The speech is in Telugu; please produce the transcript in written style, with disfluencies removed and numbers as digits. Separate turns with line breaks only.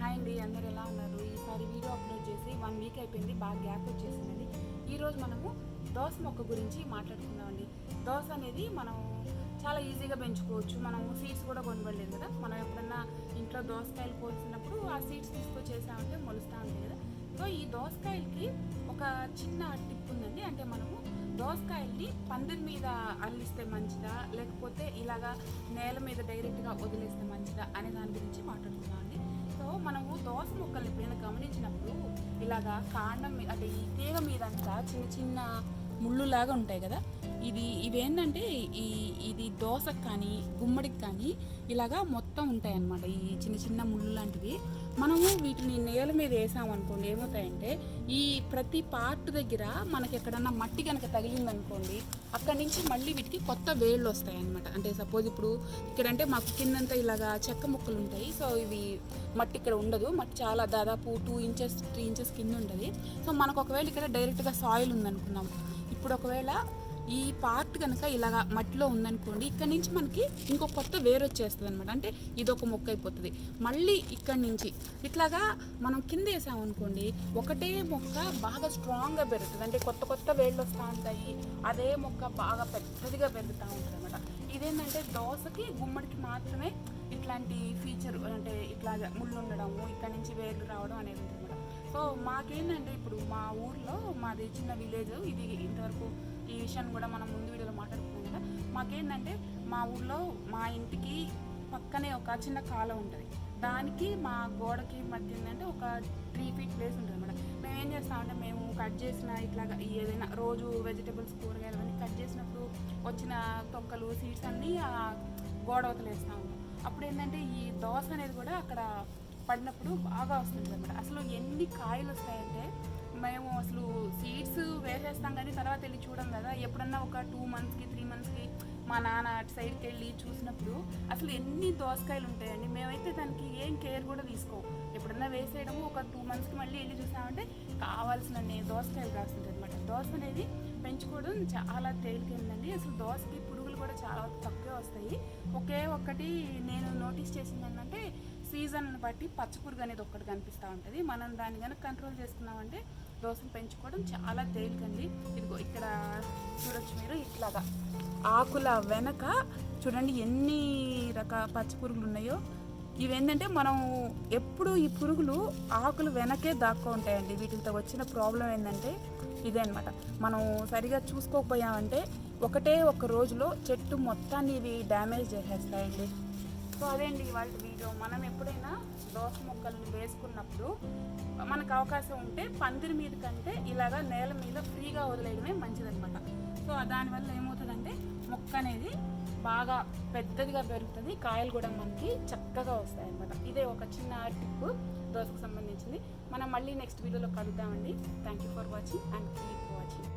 హాయ్ అండి, అందరు ఎలా ఉన్నారు? ఈసారి వీడియో అప్లోడ్ చేసి 1 వీక్ అయిపోయింది, బాగా గ్యాప్ వచ్చేసింది. ఈరోజు మనము దోస మొక్క గురించి మాట్లాడుకుందామండి. దోస అనేది మనం చాలా ఈజీగా పెంచుకోవచ్చు. మనం సీడ్స్ కూడా కొనబడలేదు కదా. మనం ఎప్పుడన్నా ఇంట్లో దోసకాయలు కోసినప్పుడు ఆ సీడ్స్ తీసుకొచ్చేసామంటే మొలుస్తూ ఉంటాయి కదా. సో ఈ దోసకాయలకి ఒక చిన్న టిప్ ఉందండి. అంటే మనము దోసకాయల్ని పందిరి మీద అల్లిస్తే మంచిదా, లేకపోతే ఇలాగా నేల మీద డైరెక్ట్గా వదిలేస్తే మంచిదా అనే దాని గురించి మాట్లాడుతున్నామండి. సో మనము దోస మొక్కల్ని ఎప్పుడైనా గమనించినప్పుడు ఇలాగా కాండం మీద, అంటే ఈ తీగ మీద అంతా చిన్న చిన్న ముళ్ళులాగా ఉంటాయి కదా. ఇవేంటంటే ఇది దోసకు కానీ గుమ్మడికి కానీ ఇలాగా మొత్తం ఉంటాయి అన్నమాట. ఈ చిన్న చిన్న ముళ్ళు లాంటివి మనము వీటిని నేల మీద వేసామనుకోండి, ఏమవుతాయంటే ఈ ప్రతి పార్ట్ దగ్గర మనకి ఎక్కడన్నా మట్టి కనుక తగిలిందనుకోండి, అక్కడి నుంచి మళ్ళీ వీటికి కొత్త వేళ్ళు వస్తాయి అన్నమాట. అంటే సపోజ్ ఇప్పుడు ఇక్కడంటే మాకు కిందంతా ఇలాగా చెక్క ముక్కలు ఉంటాయి. సో ఇవి మట్టి ఇక్కడ ఉండదు. మట్టి చాలా దాదాపు 2 ఇంచెస్ 3 ఇంచెస్ కింద ఉంటుంది. సో మనకు ఒకవేళ ఇక్కడ డైరెక్ట్గా సాయిల్ ఉందనుకున్నాం. ఇప్పుడు ఒకవేళ ఈ పార్ట్ కనుక ఇలాగా మట్టిలో ఉందనుకోండి, ఇక్కడ నుంచి మనకి ఇంకో కొత్త వేరు వచ్చేస్తుంది అనమాట. అంటే ఇదొక మొక్క అయిపోతుంది. మళ్ళీ ఇక్కడి నుంచి ఇట్లాగా మనం కింద వేసామనుకోండి, ఒకటే మొక్క బాగా స్ట్రాంగ్గా పెరుగుతుంది. అంటే కొత్త కొత్త వేళ్ళు వస్తూ ఉంటాయి. అదే మొక్క బాగా పెద్దదిగా పెరుగుతూ ఉంటుంది అనమాట. ఇదేంటంటే దోసకి గుమ్మడికి మాత్రమే ఇట్లాంటి ఫీచర్, అంటే ఇట్లాగా ముళ్ళు ఉండడము, ఇక్కడ నుంచి వేర్లు రావడం అనేది ఉంటుంది అనమాట. సో మాకేంటంటే ఇప్పుడు మా ఊర్లో, మాది చిన్న విలేజ్, ఇది ఇంతవరకు ఈ విషయాన్ని కూడా మనం ముందు వీడియోలో మాట్లాడుకున్నాం కదా. మాకేంటంటే మా ఊర్లో మా ఇంటికి పక్కనే ఒక చిన్న కాలం ఉంటుంది. దానికి మా గోడకి మధ్య ఏంటంటే ఒక 3 feet ప్లేస్ ఉంటుంది అనమాట. మేము ఏం చేస్తామంటే, మేము కట్ చేసిన ఇట్లాగా ఏదైనా రోజు వెజిటేబుల్స్ కూరగాయలు అన్నీ కట్ చేసినప్పుడు వచ్చిన తొక్కలు సీడ్స్ అన్నీ ఆ గోడ వదిలేస్తూ ఉంటాం. అప్పుడు ఏంటంటే ఈ దోస అనేది కూడా అక్కడ పడినప్పుడు బాగా వస్తుంది అనమాట. అసలు ఎన్ని కాయలు వస్తాయంటే, మేము అసలు సీడ్స్ వేసేస్తాం కానీ తర్వాత వెళ్ళి చూడం కదా. ఎప్పుడన్నా ఒక 2 monthsకి 3 monthsకి మా నాన్న అటు సైడ్కి వెళ్ళి చూసినప్పుడు అసలు ఎన్ని దోసకాయలు ఉంటాయండి. మేమైతే దానికి ఏం కేర్ కూడా తీసుకోం. ఎప్పుడన్నా వేసేయడము, ఒక 2 monthsకి మళ్ళీ వెళ్ళి చూసామంటే కావాల్సినన్ని దోసకాయలు కాస్తుంటాయి అనమాట. దోస అనేది పెంచుకోవడం చాలా తేలికైందండి. అసలు దోసకి పురుగులు కూడా చాలా తక్కువ వస్తాయి. ఒకే ఒక్కటి నేను నోటీస్ చేసింది ఏంటంటే, సీజన్ బట్టి పచ్చపురుగు అనేది ఒక్కటి కనిపిస్తూ ఉంటుంది. మనం దాన్ని కనుక కంట్రోల్ చేసుకున్నామంటే దోసను పెంచుకోవడం చాలా తేలికండి. ఇదిగో ఇక్కడ చూడొచ్చు మీరు, ఇట్లాగా ఆకుల వెనక చూడండి ఎన్ని పచ్చపురుగులు ఉన్నాయో. ఇవేంటంటే మనం ఎప్పుడు ఈ పురుగులు ఆకులు వెనకే దాక్కో ఉంటాయండి. వీటితో వచ్చిన ప్రాబ్లం ఏంటంటే ఇదే అనమాట. మనం సరిగా చూసుకోకపోయామంటే ఒకటే ఒక రోజులో చెట్టు మొత్తాన్ని ఇవి డ్యామేజ్ చేసేస్తాయండి. సో అదే అండి ఇవాళ వీడియో. మనం ఎప్పుడైనా దోస మొక్కల్ని వేసుకున్నప్పుడు మనకు అవకాశం ఉంటే పందిరి మీద కంటే ఇలాగా నేల మీద ఫ్రీగా వదిలేయడమే మంచిదనమాట. సో దానివల్ల ఏమవుతుందంటే మొక్క అనేది బాగా పెద్దదిగా పెరుగుతుంది, కాయలు కూడా మనకి చక్కగా వస్తాయి అనమాట. ఇదే ఒక చిన్న టిప్ దోసకు సంబంధించింది. మనం మళ్ళీ నెక్స్ట్ వీడియోలో కలుద్దామండి. Thank you for watching and keep watching.